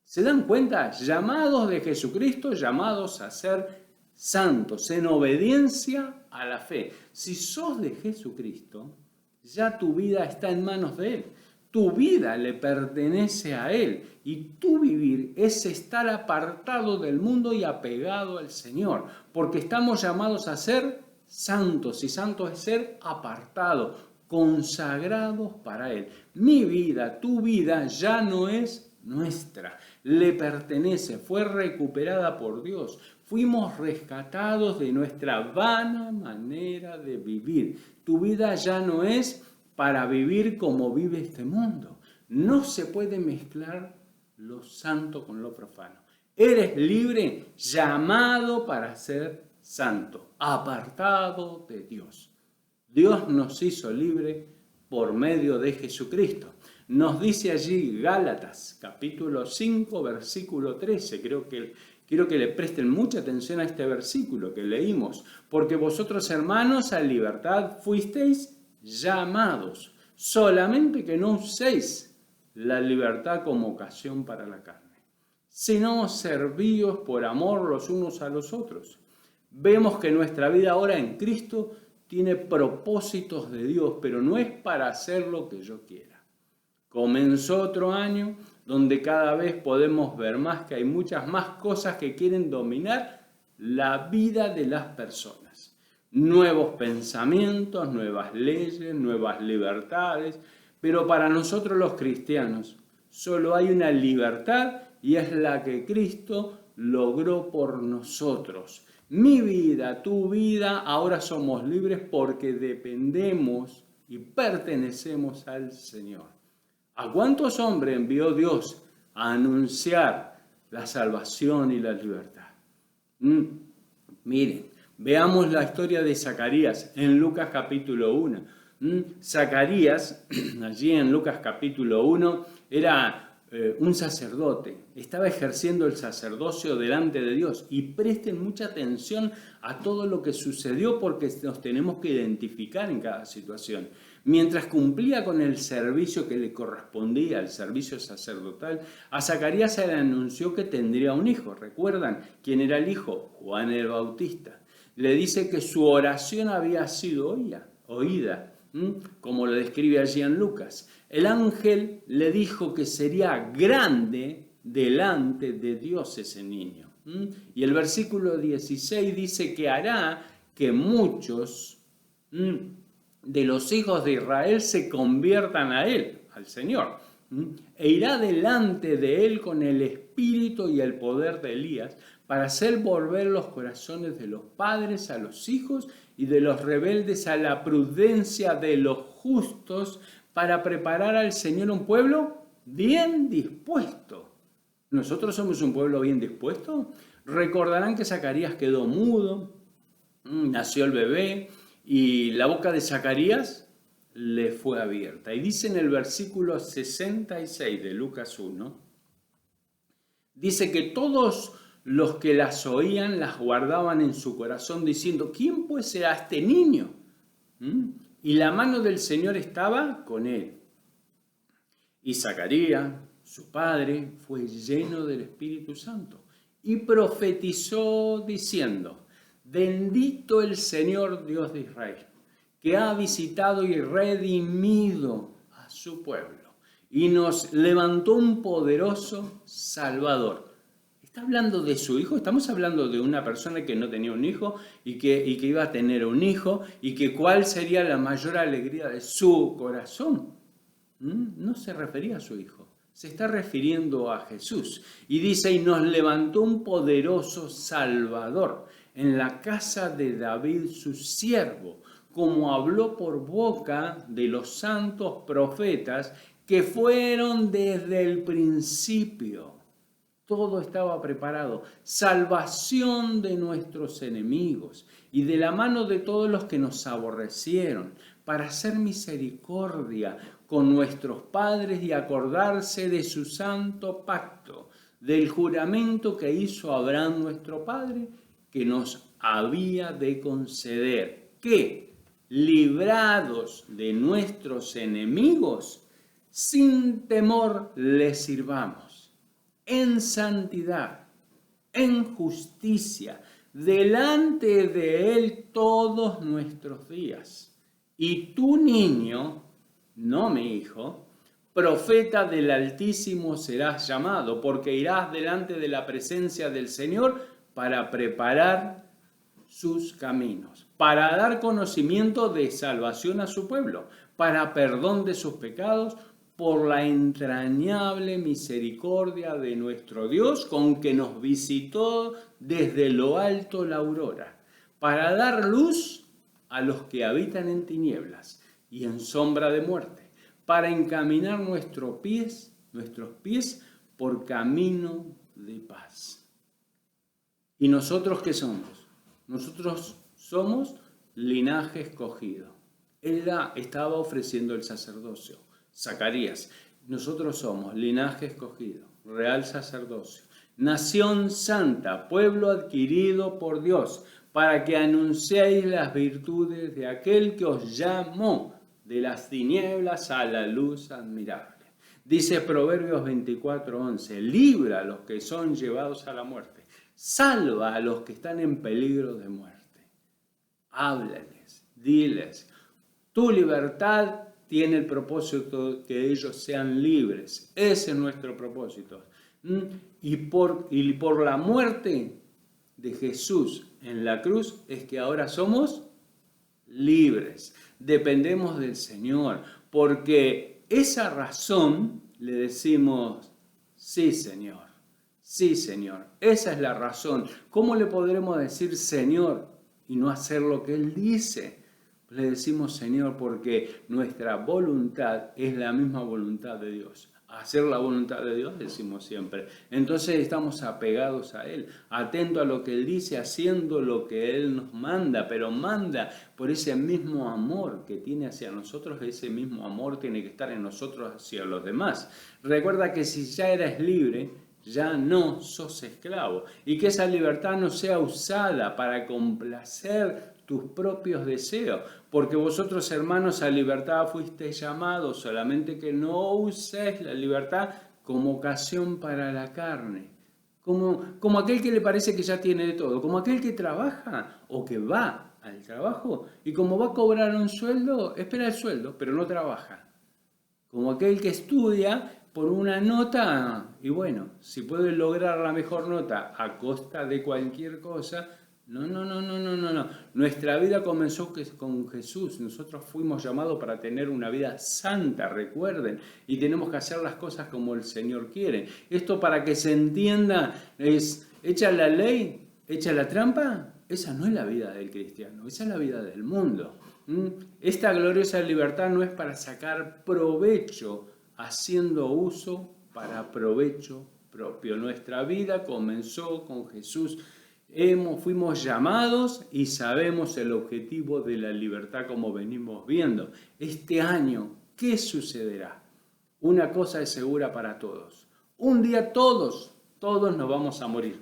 ¿Se dan cuenta? Llamados de Jesucristo, llamados a ser santos, en obediencia a la fe. Si sos de Jesucristo, ya tu vida está en manos de Él. Tu vida le pertenece a Él y tu vivir es estar apartado del mundo y apegado al Señor, porque estamos llamados a ser santos y santos es ser apartados, consagrados para Él. Mi vida, tu vida ya no es nuestra, le pertenece, fue recuperada por Dios. Fuimos rescatados de nuestra vana manera de vivir. Tu vida ya no es para vivir como vive este mundo. No se puede mezclar lo santo con lo profano. Eres libre, llamado para ser santo, apartado de Dios. Dios nos hizo libre por medio de Jesucristo. Nos dice allí Gálatas, capítulo 5, versículo 13. Quiero que le presten mucha atención a este versículo que leímos. Porque vosotros, hermanos, a libertad fuisteis llamados, solamente que no uséis la libertad como ocasión para la carne, sino servíos por amor los unos a los otros. Vemos que nuestra vida ahora en Cristo tiene propósitos de Dios, pero no es para hacer lo que yo quiera. Comenzó otro año donde cada vez podemos ver más que hay muchas más cosas que quieren dominar la vida de las personas. Nuevos pensamientos, nuevas leyes, nuevas libertades, pero para nosotros los cristianos solo hay una libertad y es la que Cristo logró por nosotros. Mi vida, tu vida, ahora somos libres porque dependemos y pertenecemos al Señor. ¿A cuántos hombres envió Dios a anunciar la salvación y la libertad? Miren, veamos la historia de Zacarías en Lucas capítulo 1. Zacarías, allí en Lucas capítulo 1, era un sacerdote, estaba ejerciendo el sacerdocio delante de Dios. Y presten mucha atención a todo lo que sucedió porque nos tenemos que identificar en cada situación. Mientras cumplía con el servicio que le correspondía, el servicio sacerdotal, a Zacarías se le anunció que tendría un hijo. ¿Recuerdan quién era el hijo? Juan el Bautista. Le dice que su oración había sido oída, como lo describe allí en Lucas. El ángel le dijo que sería grande delante de Dios ese niño. Y el versículo 16 dice que hará que muchos de los hijos de Israel se conviertan a él, al Señor. E irá delante de él con el espíritu y el poder de Elías para hacer volver los corazones de los padres a los hijos y de los rebeldes a la prudencia de los justos, para preparar al Señor un pueblo bien dispuesto. ¿Nosotros somos un pueblo bien dispuesto? Recordarán que Zacarías quedó mudo, nació el bebé y la boca de Zacarías le fue abierta. Y dice en el versículo 66 de Lucas 1, dice que todos los que las oían las guardaban en su corazón diciendo, ¿quién pues será este niño? Y la mano del Señor estaba con él. Y Zacarías, su padre, fue lleno del Espíritu Santo y profetizó diciendo, bendito el Señor Dios de Israel, que ha visitado y redimido a su pueblo y nos levantó un poderoso Salvador. ¿Está hablando de su hijo? Estamos hablando de una persona que no tenía un hijo y que iba a tener un hijo y que cuál sería la mayor alegría de su corazón. No se refería a su hijo, se está refiriendo a Jesús. Y dice, y nos levantó un poderoso Salvador en la casa de David su siervo, como habló por boca de los santos profetas que fueron desde el principio. Todo estaba preparado. Salvación de nuestros enemigos y de la mano de todos los que nos aborrecieron, para hacer misericordia con nuestros padres y acordarse de su santo pacto, del juramento que hizo Abraham nuestro padre, que nos había de conceder, que, librados de nuestros enemigos, sin temor les sirvamos, en santidad, en justicia, delante de Él todos nuestros días. Y tu niño, no mi hijo, profeta del Altísimo serás llamado, porque irás delante de la presencia del Señor para preparar sus caminos, para dar conocimiento de salvación a su pueblo, para perdón de sus pecados, por la entrañable misericordia de nuestro Dios, con que nos visitó desde lo alto la aurora, para dar luz a los que habitan en tinieblas y en sombra de muerte, para encaminar nuestros pies por camino de paz. ¿Y nosotros qué somos? Nosotros somos linaje escogido. Él estaba ofreciendo el sacerdocio. Zacarías, nosotros somos linaje escogido, real sacerdocio, nación santa, pueblo adquirido por Dios, para que anunciéis las virtudes de aquel que os llamó de las tinieblas a la luz admirable. Dice Proverbios 24:11, libra a los que son llevados a la muerte, salva a los que están en peligro de muerte. Háblales, diles, tu libertad tiene el propósito que ellos sean libres. Ese es nuestro propósito. Y por la muerte de Jesús en la cruz es que ahora somos libres. Dependemos del Señor. Porque esa razón le decimos, sí Señor, sí Señor. Esa es la razón. ¿Cómo le podremos decir Señor y no hacer lo que Él dice? Le decimos Señor porque nuestra voluntad es la misma voluntad de Dios. hacer la voluntad de Dios, decimos siempre. Entonces estamos apegados a Él, atentos a lo que Él dice, haciendo lo que Él nos manda, pero manda por ese mismo amor que tiene hacia nosotros, ese mismo amor tiene que estar en nosotros hacia los demás. Recuerda que si ya eres libre, ya no sos esclavo, y que esa libertad no sea usada para complacer tus propios deseos, porque vosotros, hermanos, a libertad fuisteis llamados, solamente que no uséis la libertad como ocasión para la carne, como aquel que le parece que ya tiene de todo, como aquel que trabaja o que va al trabajo y como va a cobrar un sueldo, espera el sueldo, pero no trabaja, como aquel que estudia por una nota y bueno, si puede lograr la mejor nota a costa de cualquier cosa. No. Nuestra vida comenzó con Jesús. Nosotros fuimos llamados para tener una vida santa, recuerden, y tenemos que hacer las cosas como el Señor quiere. Esto, para que se entienda, es hecha la ley, hecha la trampa. Esa no es la vida del cristiano, esa es la vida del mundo. Esta gloriosa libertad no es para sacar provecho, haciendo uso para provecho propio. Nuestra vida comenzó con Jesús. Fuimos llamados y sabemos el objetivo de la libertad, como venimos viendo. Este año, ¿qué sucederá? Una cosa es segura para todos. Un día todos nos vamos a morir.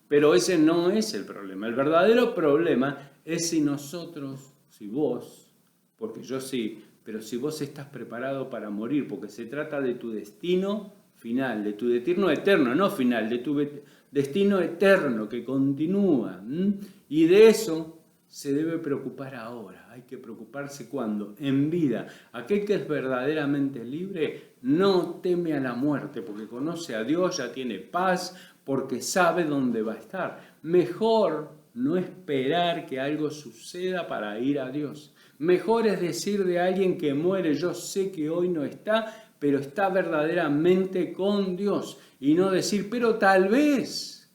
Pero ese no es el problema. El verdadero problema es si nosotros, si vos, porque yo sí, pero si vos estás preparado para morir, porque se trata de tu destino final, de tu destino eterno, no final, de tu destino eterno que continúa. Y de eso se debe preocupar ahora. Hay que preocuparse cuando, en vida. Aquel que es verdaderamente libre no teme a la muerte, porque conoce a Dios, ya tiene paz, porque sabe dónde va a estar. Mejor no esperar que algo suceda para ir a Dios. Mejor es decir de alguien que muere, yo sé que hoy no está, pero está verdaderamente con Dios. Y no decir, pero tal vez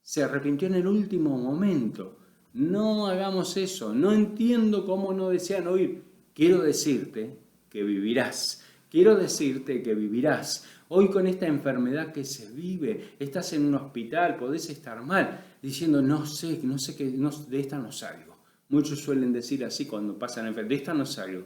se arrepintió en el último momento. No hagamos eso. No entiendo cómo no desean oír. Quiero decirte que vivirás. Quiero decirte que vivirás. Hoy, con esta enfermedad que se vive, estás en un hospital, podés estar mal, diciendo, no sé qué, de esta no salgo. Muchos suelen decir así cuando pasan enfermedad, de esta no salgo.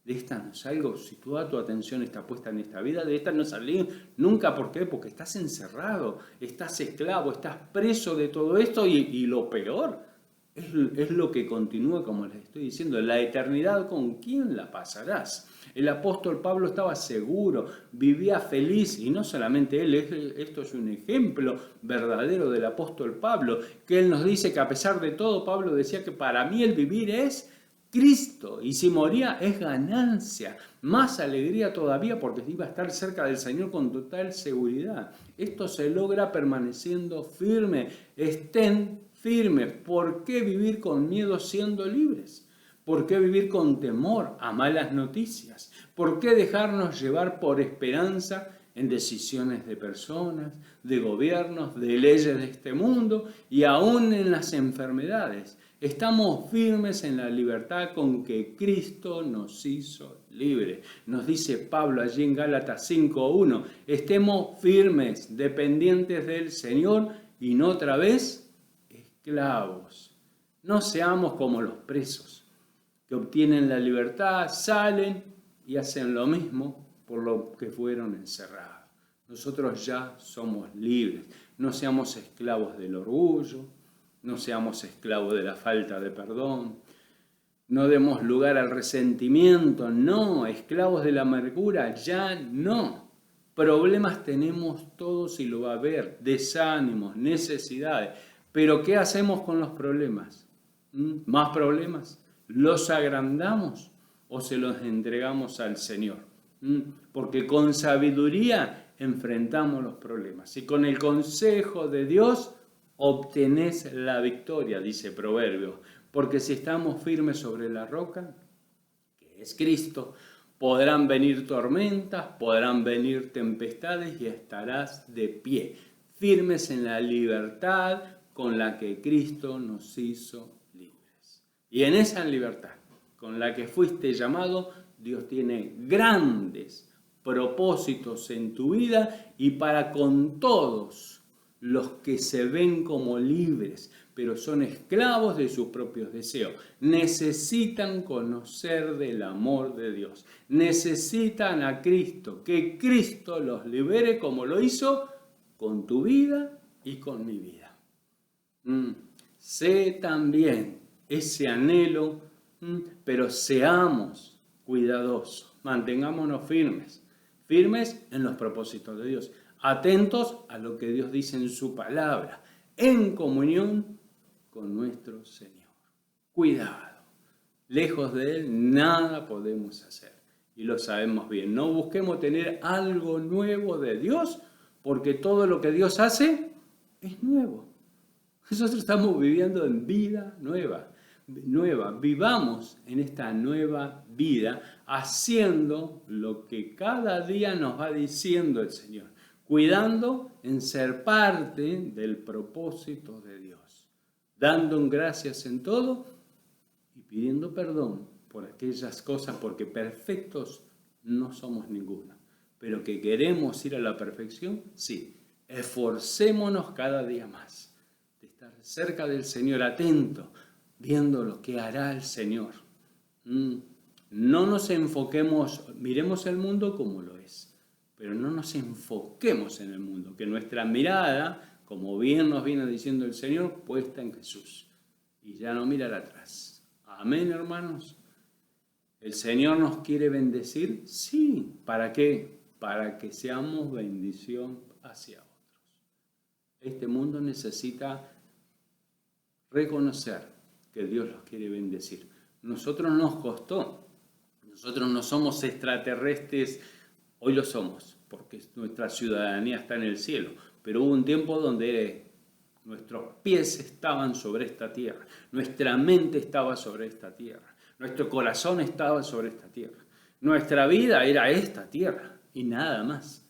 De esta no salgo. Si toda tu atención está puesta en esta vida, de esta no salí nunca. ¿Por qué? Porque estás encerrado, estás esclavo, estás preso de todo esto y lo peor es lo que continúa, como les estoy diciendo. La eternidad, ¿con quién la pasarás? El apóstol Pablo estaba seguro, vivía feliz, y no solamente él, esto es un ejemplo verdadero del apóstol Pablo, que él nos dice que a pesar de todo, Pablo decía que para mí el vivir es Cristo, y si moría es ganancia, más alegría todavía porque iba a estar cerca del Señor con total seguridad. Esto se logra permaneciendo firme. Estén firmes. ¿Por qué vivir con miedo siendo libres? ¿Por qué vivir con temor a malas noticias? ¿Por qué dejarnos llevar por esperanza en decisiones de personas, de gobiernos, de leyes de este mundo y aún en las enfermedades? Estamos firmes en la libertad con que Cristo nos hizo libres. Nos dice Pablo allí en Gálatas 5:1, estemos firmes, dependientes del Señor y no otra vez esclavos. No seamos como los presos que obtienen la libertad, salen y hacen lo mismo por lo que fueron encerrados. Nosotros ya somos libres. No seamos esclavos del orgullo, no seamos esclavos de la falta de perdón, no demos lugar al resentimiento, no, esclavos de la amargura, ya no. Problemas tenemos todos y lo va a haber, desánimos, necesidades. Pero ¿qué hacemos con los problemas? ¿Más problemas? ¿Los agrandamos o se los entregamos al Señor? Porque con sabiduría enfrentamos los problemas y con el consejo de Dios obtenés la victoria, dice Proverbios. Porque si estamos firmes sobre la roca, que es Cristo, podrán venir tormentas, podrán venir tempestades y estarás de pie, firmes en la libertad con la que Cristo nos hizo. Y en esa libertad con la que fuiste llamado, Dios tiene grandes propósitos en tu vida y para con todos los que se ven como libres, pero son esclavos de sus propios deseos. Necesitan conocer del amor de Dios. Necesitan a Cristo, que Cristo los libere como lo hizo con tu vida y con mi vida. Sé también ese anhelo, pero seamos cuidadosos, mantengámonos firmes en los propósitos de Dios, atentos a lo que Dios dice en su palabra, en comunión con nuestro Señor. Cuidado, lejos de Él nada podemos hacer y lo sabemos bien. No busquemos tener algo nuevo de Dios, porque todo lo que Dios hace es nuevo. Nosotros estamos viviendo en vida nueva. Vivamos en esta nueva vida haciendo lo que cada día nos va diciendo el Señor, cuidando en ser parte del propósito de Dios, dando gracias en todo y pidiendo perdón por aquellas cosas, porque perfectos no somos ninguno, pero que queremos ir a la perfección, sí. Esforcémonos cada día más de estar cerca del Señor, atento, viendo lo que hará el Señor. No nos enfoquemos, miremos el mundo como lo es, pero no nos enfoquemos en el mundo, que nuestra mirada, como bien nos viene diciendo el Señor, puesta en Jesús y ya no mirar atrás. Amén, hermanos. ¿El Señor nos quiere bendecir? Sí. ¿Para qué? Para que seamos bendición hacia otros. Este mundo necesita reconocer que Dios los quiere bendecir. Nosotros nos costó. Nosotros no somos extraterrestres, hoy lo somos, porque nuestra ciudadanía está en el cielo. Pero hubo un tiempo donde nuestros pies estaban sobre esta tierra, nuestra mente estaba sobre esta tierra, nuestro corazón estaba sobre esta tierra. Nuestra vida era esta tierra y nada más.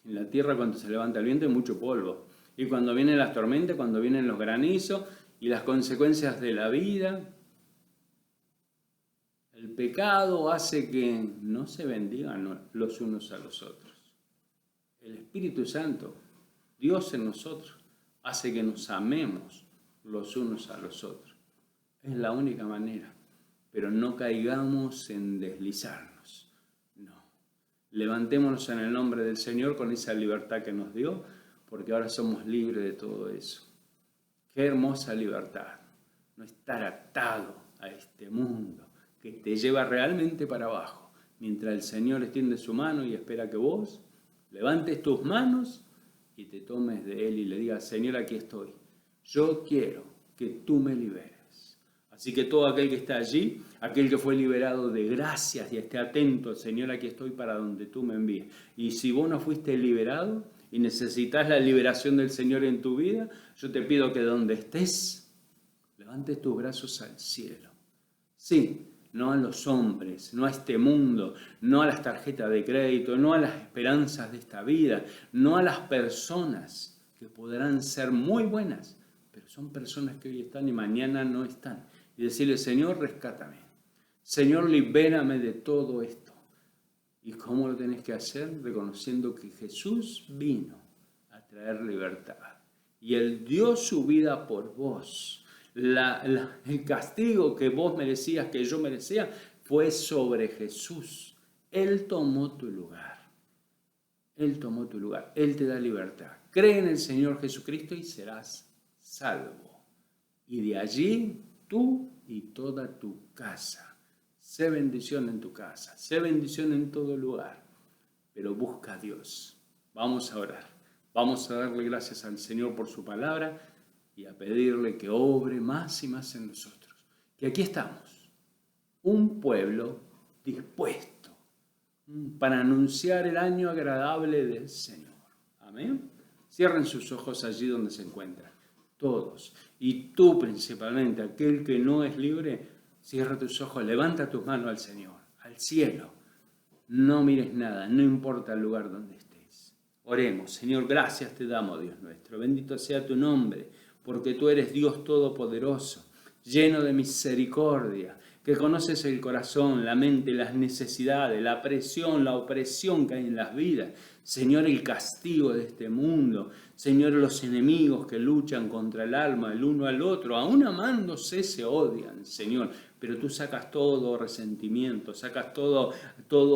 En la tierra, cuando se levanta el viento, hay mucho polvo. Y cuando vienen las tormentas, cuando vienen los granizos y las consecuencias de la vida, el pecado hace que no se bendigan los unos a los otros. El Espíritu Santo, Dios en nosotros, hace que nos amemos los unos a los otros. Es la única manera. Pero no caigamos en deslizarnos. No. Levantémonos en el nombre del Señor con esa libertad que nos dio, porque ahora somos libres de todo eso. Qué hermosa libertad. No estar atado a este mundo que te lleva realmente para abajo, mientras el Señor extiende su mano y espera que vos levantes tus manos y te tomes de Él y le digas: Señor, aquí estoy. Yo quiero que tú me liberes. Así que todo aquel que está allí, aquel que fue liberado de gracias y esté atento: Señor, aquí estoy para donde tú me envíes. Y si vos no fuiste liberado y necesitas la liberación del Señor en tu vida, yo te pido que donde estés, levantes tus brazos al cielo. Sí, no a los hombres, no a este mundo, no a las tarjetas de crédito, no a las esperanzas de esta vida, no a las personas que podrán ser muy buenas, pero son personas que hoy están y mañana no están. Y decirle: Señor, rescátame. Señor, libérame de todo esto. ¿Y cómo lo tenés que hacer? Reconociendo que Jesús vino a traer libertad. Y Él dio su vida por vos. El castigo que vos merecías, que yo merecía, fue sobre Jesús. Él tomó tu lugar. Él tomó tu lugar. Él te da libertad. Cree en el Señor Jesucristo y serás salvo. Y de allí tú y toda tu casa. Sé bendición en tu casa. Sé bendición en todo lugar. Pero busca a Dios. Vamos a orar. Vamos a darle gracias al Señor por su palabra y a pedirle que obre más y más en nosotros. Que aquí estamos, un pueblo dispuesto para anunciar el año agradable del Señor. Amén. Cierren sus ojos allí donde se encuentran, todos. Y tú principalmente, aquel que no es libre, cierra tus ojos, levanta tus manos al Señor, al cielo. No mires nada, no importa el lugar donde estés. Oremos. Señor, gracias te damos, Dios nuestro. Bendito sea tu nombre, porque tú eres Dios todopoderoso, lleno de misericordia, que conoces el corazón, la mente, las necesidades, la presión, la opresión que hay en las vidas. Señor, el castigo de este mundo. Señor, los enemigos que luchan contra el alma el uno al otro, aún amándose se odian, Señor. Pero tú sacas todo resentimiento, sacas todo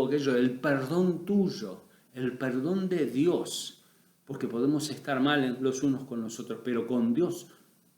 aquello, el perdón tuyo, el perdón de Dios. Porque podemos estar mal los unos con los otros, pero con Dios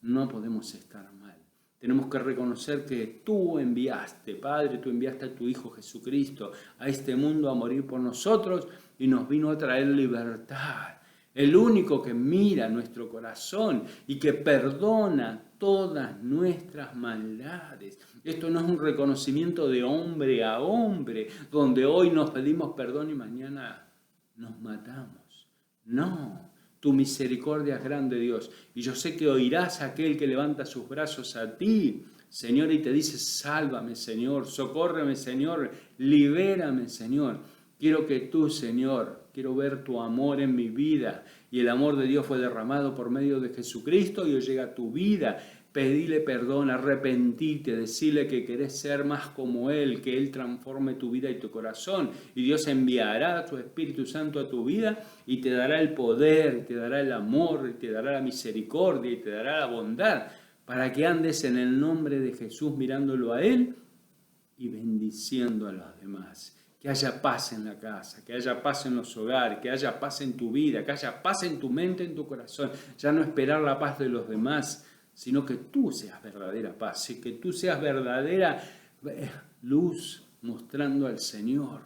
no podemos estar mal. Tenemos que reconocer que tú enviaste, Padre, tú enviaste a tu Hijo Jesucristo a este mundo a morir por nosotros y nos vino a traer libertad. El único que mira nuestro corazón y que perdona todas nuestras maldades. Esto no es un reconocimiento de hombre a hombre, donde hoy nos pedimos perdón y mañana nos matamos. No, tu misericordia es grande, Dios. Y yo sé que oirás a aquel que levanta sus brazos a ti, Señor, y te dice, sálvame, Señor, socórreme, Señor, libérame, Señor. Quiero que tú, Señor, quiero ver tu amor en mi vida. Y el amor de Dios fue derramado por medio de Jesucristo y hoy llega a tu vida. Pedile perdón, arrepentirte, decirle que querés ser más como Él, que Él transforme tu vida y tu corazón. Y Dios enviará a tu Espíritu Santo a tu vida y te dará el poder, te dará el amor, te dará la misericordia y te dará la bondad para que andes en el nombre de Jesús mirándolo a Él y bendiciendo a los demás. Que haya paz en la casa, que haya paz en los hogares, que haya paz en tu vida, que haya paz en tu mente, en tu corazón. Ya no esperar la paz de los demás, sino que tú seas verdadera paz, y que tú seas verdadera luz mostrando al Señor.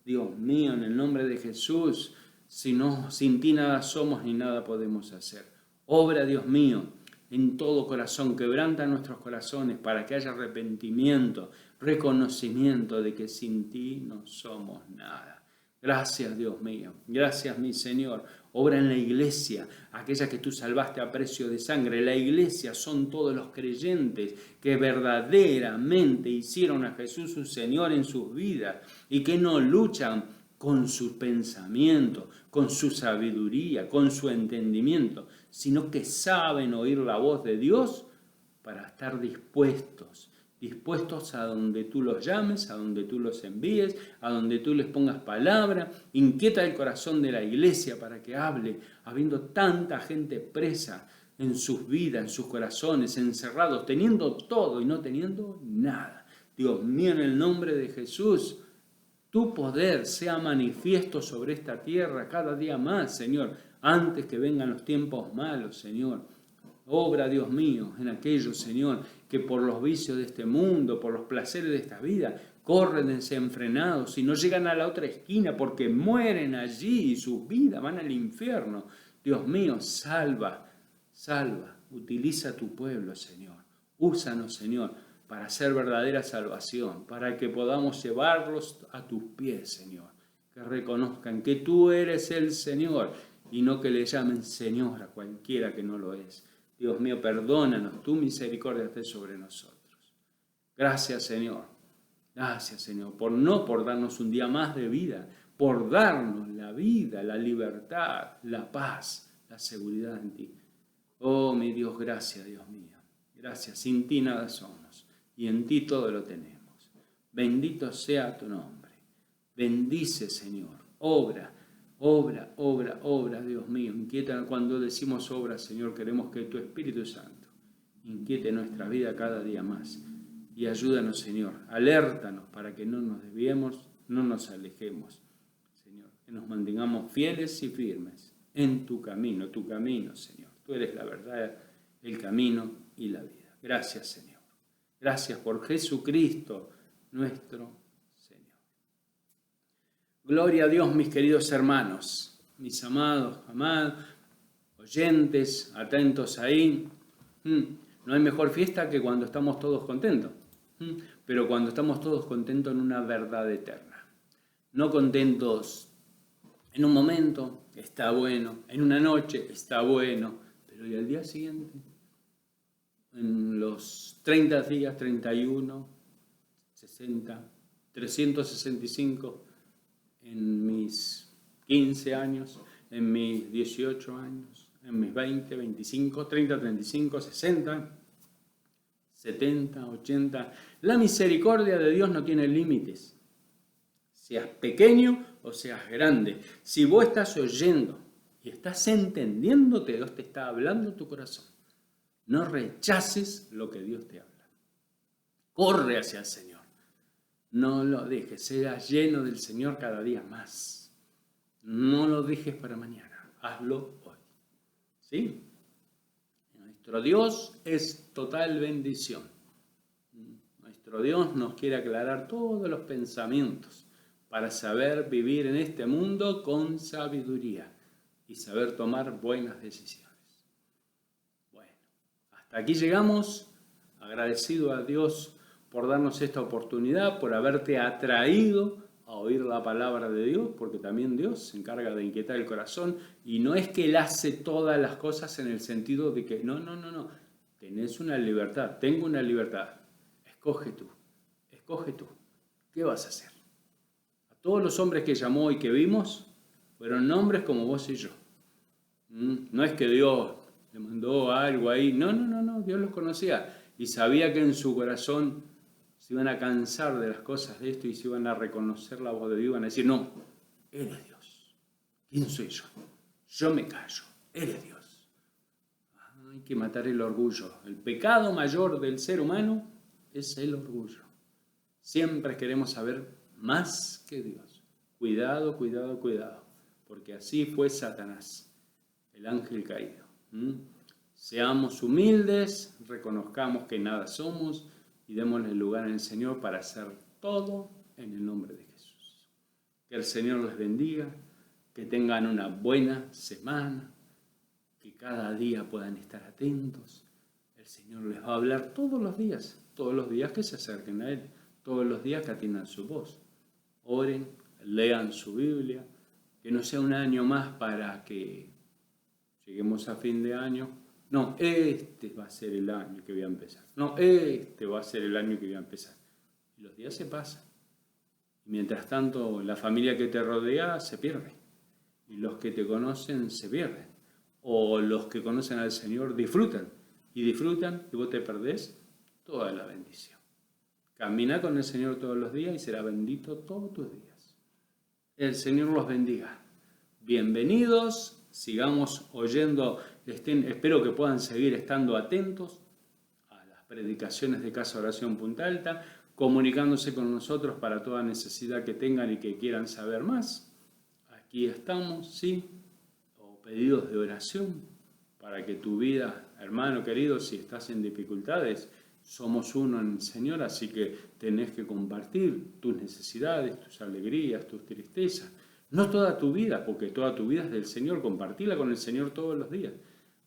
Dios mío, en el nombre de Jesús, sin ti nada somos ni nada podemos hacer. Obra, Dios mío, en todo corazón, quebranta nuestros corazones para que haya arrepentimiento, reconocimiento de que sin ti no somos nada. Gracias, Dios mío. Gracias, mi Señor. Obra en la iglesia, aquella que tú salvaste a precio de sangre. La iglesia son todos los creyentes que verdaderamente hicieron a Jesús su Señor en sus vidas y que no luchan con su pensamiento, con su sabiduría, con su entendimiento, sino que saben oír la voz de Dios para estar dispuestos a donde tú los llames, a donde tú los envíes, a donde tú les pongas palabra. Inquieta el corazón de la iglesia para que hable, habiendo tanta gente presa en sus vidas, en sus corazones, encerrados, teniendo todo y no teniendo nada. Dios mío, en el nombre de Jesús, tu poder sea manifiesto sobre esta tierra cada día más, Señor, antes que vengan los tiempos malos, Señor. Obra, Dios mío, en aquellos, Señor, que por los vicios de este mundo, por los placeres de esta vida, corren desenfrenados y no llegan a la otra esquina porque mueren allí y sus vidas van al infierno. Dios mío, salva, utiliza a tu pueblo, Señor. Úsanos, Señor, para hacer verdadera salvación, para que podamos llevarlos a tus pies, Señor. Que reconozcan que tú eres el Señor y no que le llamen Señor a cualquiera que no lo es. Dios mío, perdónanos, tu misericordia esté sobre nosotros. Gracias, Señor. Gracias, Señor, por darnos un día más de vida, por darnos la vida, la libertad, la paz, la seguridad en ti. Oh, mi Dios, gracias, Dios mío. Gracias, sin ti nada somos y en ti todo lo tenemos. Bendito sea tu nombre. Bendice, Señor. Obra, Dios mío. Inquieta cuando decimos obra, Señor, queremos que tu Espíritu Santo inquiete nuestra vida cada día más. Y ayúdanos, Señor. Alértanos para que no nos desviemos, no nos alejemos, Señor. Que nos mantengamos fieles y firmes en tu camino, Señor. Tú eres la verdad, el camino y la vida. Gracias, Señor. Gracias por Jesucristo, nuestro Señor. Gloria a Dios, mis queridos hermanos, mis amados, oyentes, atentos ahí. No hay mejor fiesta que cuando estamos todos contentos, pero cuando estamos todos contentos en una verdad eterna. No contentos en un momento, está bueno, en una noche, está bueno, pero ¿y al día siguiente? En los 30 días, 31, 60, 365, en mis 15 años, en mis 18 años, en mis 20, 25, 30, 35, 60, 70, 80. La misericordia de Dios no tiene límites. Seas pequeño o seas grande. Si vos estás oyendo y estás entendiendo que Dios te está hablando en tu corazón, no rechaces lo que Dios te habla. Corre hacia el Señor. No lo dejes. Sea lleno del Señor cada día más. No lo dejes para mañana. Hazlo hoy. ¿Sí? Nuestro Dios es total bendición. Nuestro Dios nos quiere aclarar todos los pensamientos para saber vivir en este mundo con sabiduría y saber tomar buenas decisiones. Bueno, hasta aquí llegamos. Agradecido a Dios por darnos esta oportunidad, por haberte atraído a oír la palabra de Dios, porque también Dios se encarga de inquietar el corazón, y no es que Él hace todas las cosas en el sentido de que no. Tenés una libertad, tengo una libertad. Escoge tú. ¿Qué vas a hacer? A todos los hombres que llamó y que vimos, fueron hombres como vos y yo. No es que Dios le mandó algo ahí, no, Dios los conocía y sabía que en su corazón se iban a cansar de las cosas de esto y se iban a reconocer la voz de Dios, iban a decir, no, eres Dios. ¿Quién soy yo? Yo me callo, eres Dios. Hay que matar el orgullo. El pecado mayor del ser humano es el orgullo. Siempre queremos saber más que Dios. Cuidado, porque así fue Satanás, el ángel caído. Seamos humildes, reconozcamos que nada somos y démosle lugar en el Señor para hacer todo en el nombre de Jesús. Que el Señor les bendiga, que tengan una buena semana, que cada día puedan estar atentos. El Señor les va a hablar todos los días que se acerquen a Él, todos los días que atiendan su voz. Oren, lean su Biblia, que no sea un año más para que lleguemos a fin de año. No, este va a ser el año que voy a empezar. Y los días se pasan. Y mientras tanto, la familia que te rodea se pierde. Y los que te conocen se pierden. O los que conocen al Señor disfrutan. Y vos te perdés toda la bendición. Camina con el Señor todos los días y será bendito todos tus días. El Señor los bendiga. Bienvenidos. Sigamos oyendo, espero que puedan seguir estando atentos a las predicaciones de Casa Oración Punta Alta, comunicándose con nosotros para toda necesidad que tengan y que quieran saber más. Aquí estamos, ¿sí? O pedidos de oración para que tu vida, hermano querido, si estás en dificultades, somos uno en el Señor, así que tenés que compartir tus necesidades, tus alegrías, tus tristezas. No toda tu vida, porque toda tu vida es del Señor, compartila con el Señor todos los días.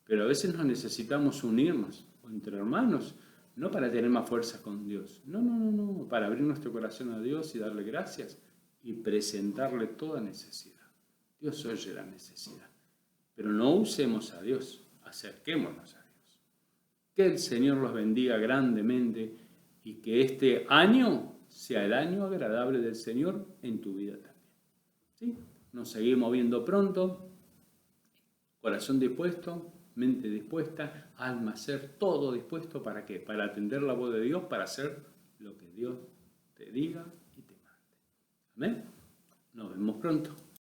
Pero a veces nos necesitamos unirnos entre hermanos, no para tener más fuerza con Dios. No, para abrir nuestro corazón a Dios y darle gracias y presentarle toda necesidad. Dios oye la necesidad. Pero no usemos a Dios, acerquémonos a Dios. Que el Señor los bendiga grandemente y que este año sea el año agradable del Señor en tu vida también. ¿Sí? Nos seguimos viendo pronto. Corazón dispuesto, mente dispuesta, alma, ser, todo dispuesto. ¿Para qué? Para atender la voz de Dios, para hacer lo que Dios te diga y te mande. Amén. Nos vemos pronto.